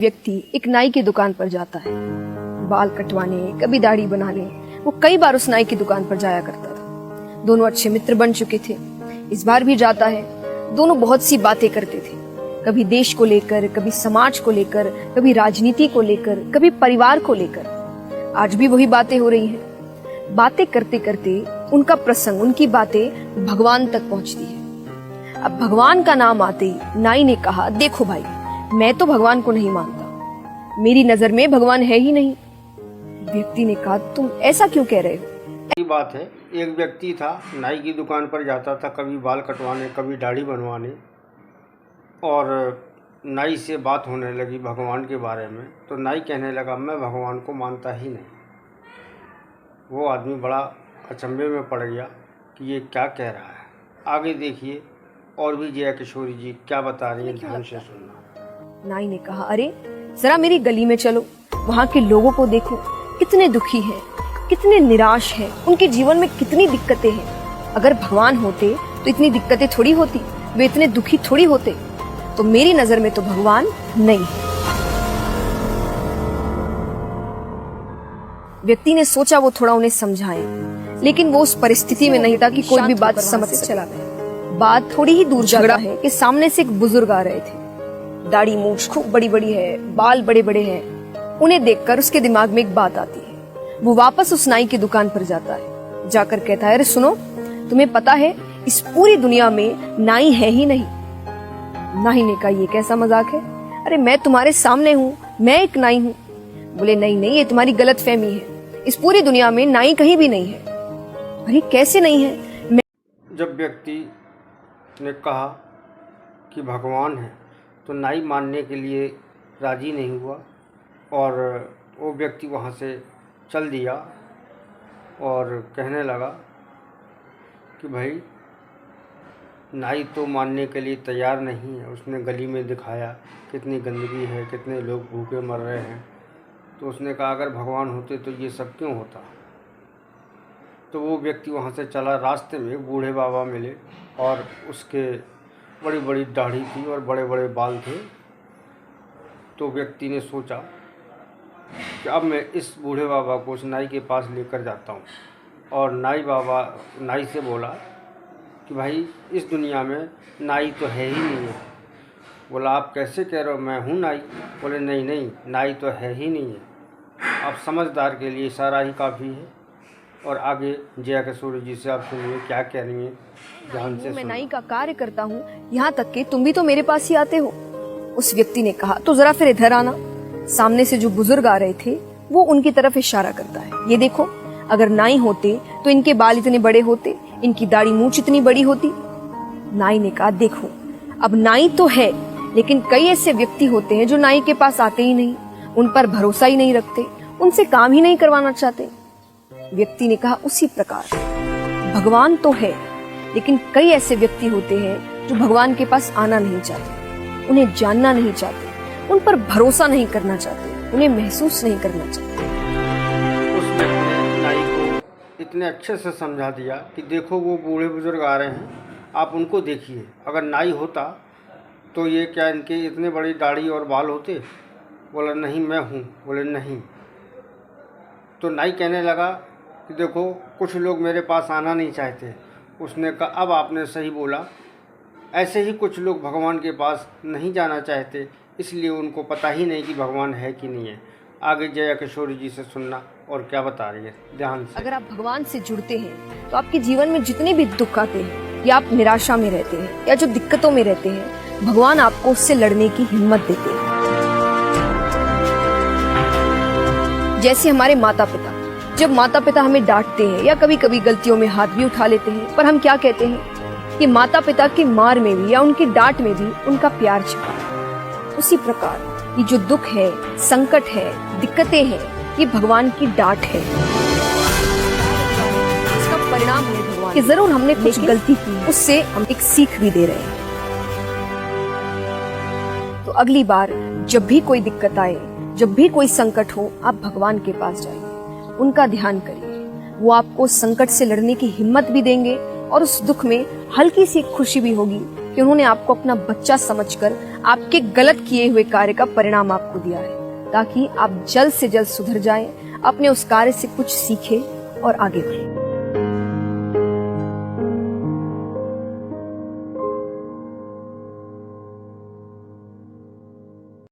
व्यक्ति एक नाई की दुकान पर जाता है बाल कटवाने, कभी दाढ़ी बनाने। वो कई बार उस नाई की दुकान पर जाया करता था। दोनों अच्छे मित्र बन चुके थे। इस बार भी जाता है। दोनों बहुत सी बातें करते थे, कभी देश को लेकर, कभी समाज को लेकर, कभी राजनीति को लेकर, कभी परिवार को लेकर। आज भी वही बातें हो रही हैं। बातें करते करते उनका प्रसंग, उनकी बातें भगवान तक पहुंचती है। अब भगवान का नाम आते ही नाई ने कहा, देखो भाई, मैं तो भगवान को नहीं मानता, मेरी नजर में भगवान है ही नहीं। व्यक्ति ने कहा, तुम ऐसा क्यों कह रहे हो? बात है, एक व्यक्ति था, नाई की दुकान पर जाता था, कभी बाल कटवाने, कभी दाढ़ी बनवाने। और नाई से बात होने लगी भगवान के बारे में, तो नाई कहने लगा, मैं भगवान को मानता ही नहीं। वो आदमी बड़ा अचंभे में पड़ गया कि ये क्या कह रहा है। आगे देखिए और भी जया किशोरी जी क्या बता रही है, ध्यान से सुनना। नाई ने कहा, अरे जरा मेरी गली में चलो, वहाँ के लोगों को देखो, कितने दुखी हैं, कितने निराश हैं, उनके जीवन में कितनी दिक्कतें हैं। अगर भगवान होते तो इतनी दिक्कतें थोड़ी होती, वे इतने दुखी थोड़ी होते। तो मेरी नजर में तो भगवान नहीं है। व्यक्ति ने सोचा वो थोड़ा उन्हें समझाए, लेकिन वो उस परिस्थिति में नहीं था कि कोई भी बात समझ से चला गया। बात थोड़ी ही दूर झगड़ा है कि सामने से एक बुजुर्ग आ रहे थे। दाढ़ी मूछ खूब बड़ी बड़ी है, बाल बड़े बड़े हैं। उन्हें देखकर उसके दिमाग में एक बात आती है। वो वापस उस नाई की दुकान पर जाता है। जाकर कहता है, अरे सुनो, तुम्हें पता है इस पूरी दुनिया में नाई है ही नहीं। नाई ने कहा, ये कैसा मजाक है? अरे मैं तुम्हारे सामने हूँ, मैं एक नाई हूँ। बोले, नहीं नहीं, ये तुम्हारी गलत फहमी है, इस पूरी दुनिया में नाई कहीं भी नहीं है। अरे कैसे नहीं है? जब व्यक्ति ने कहा कि भगवान है तो नाई मानने के लिए राजी नहीं हुआ और वो व्यक्ति वहाँ से चल दिया और कहने लगा कि भाई नाई तो मानने के लिए तैयार नहीं है। उसने गली में दिखाया कितनी गंदगी है, कितने लोग भूखे मर रहे हैं। तो उसने कहा, अगर भगवान होते तो ये सब क्यों होता। तो वो व्यक्ति वहाँ से चला। रास्ते में बूढ़े बाबा मिले और उसके बड़ी बड़ी दाढ़ी थी और बड़े बड़े बाल थे। तो व्यक्ति ने सोचा कि अब मैं इस बूढ़े बाबा को उस नाई के पास लेकर जाता हूँ। और नाई से बोला कि भाई इस दुनिया में नाई तो है ही नहीं है। बोला, आप कैसे कह रहे हो, मैं हूँ नाई। बोले, नहीं नहीं, नाई तो है ही नहीं है। आप समझदार के लिए इशारा ही काफ़ी है। और आगे जया किशोरी जी से आप सुनिए क्या कह रही हैं, ध्यान से। मैं नाई का कार्य करता हूँ, यहाँ तक कि तुम भी तो मेरे पास ही आते हो। उस व्यक्ति ने कहा, तो जरा फिर इधर आना। सामने से जो बुजुर्ग आ रहे थे वो उनकी तरफ इशारा करता है, ये देखो, अगर नाई होते तो इनके बाल इतने बड़े होते, इनकी दाढ़ी मूंछ इतनी बड़ी होती। नाई ने कहा, देखो, अब नाई तो है, लेकिन कई ऐसे व्यक्ति होते हैं जो नाई के पास आते ही नहीं, उन पर भरोसा ही नहीं रखते, उनसे काम ही नहीं करवाना चाहते। व्यक्ति ने कहा, उसी प्रकार भगवान तो है, लेकिन कई ऐसे व्यक्ति होते हैं जो भगवान के पास आना नहीं चाहते, उन्हें जानना नहीं चाहते, उन पर भरोसा नहीं करना चाहते, उन्हें महसूस नहीं करना चाहते। उस व्यक्ति ने नाई को इतने अच्छे से समझा दिया कि देखो, वो बूढ़े बुजुर्ग आ रहे हैं, आप उनको देखिए। अगर नाई होता तो ये क्या इनके इतने बड़ी दाढ़ी और बाल होते? बोला, नहीं, मैं हूँ। बोले, नहीं। तो नाई कहने लगा कि देखो, कुछ लोग मेरे पास आना नहीं चाहते। उसने कहा, अब आपने सही बोला, ऐसे ही कुछ लोग भगवान के पास नहीं जाना चाहते, इसलिए उनको पता ही नहीं कि भगवान है कि नहीं है। आगे जया किशोरी जी से सुनना और क्या बता रही है, ध्यान से। अगर आप भगवान से जुड़ते हैं तो आपके जीवन में जितने भी दुख आते हैं, या आप निराशा में रहते हैं, या जो दिक्कतों में रहते हैं, भगवान आपको उससे लड़ने की हिम्मत देते हैं। जैसे हमारे माता पिता, जब माता पिता हमें डांटते हैं या कभी कभी गलतियों में हाथ भी उठा लेते हैं, पर हम क्या कहते हैं कि माता पिता की मार में भी या उनकी डांट में भी उनका प्यार छिपा है। उसी प्रकार ये जो दुख है, संकट है, दिक्कतें हैं, ये भगवान की डांट है। इसका परिणाम है भगवान कि जरूर हमने कुछ गलती की, उससे हम एक सीख भी दे रहे हैं। तो अगली बार जब भी कोई दिक्कत आए, जब भी कोई संकट हो, आप भगवान के पास जाइए, उनका ध्यान करिए। वो आपको संकट से लड़ने की हिम्मत भी देंगे और उस दुख में हल्की सी खुशी भी होगी कि उन्होंने आपको अपना बच्चा समझकर आपके गलत किए हुए कार्य का परिणाम आपको दिया है, ताकि आप जल्द से जल्द सुधर जाएं, अपने उस कार्य से कुछ सीखें और आगे बढ़ें।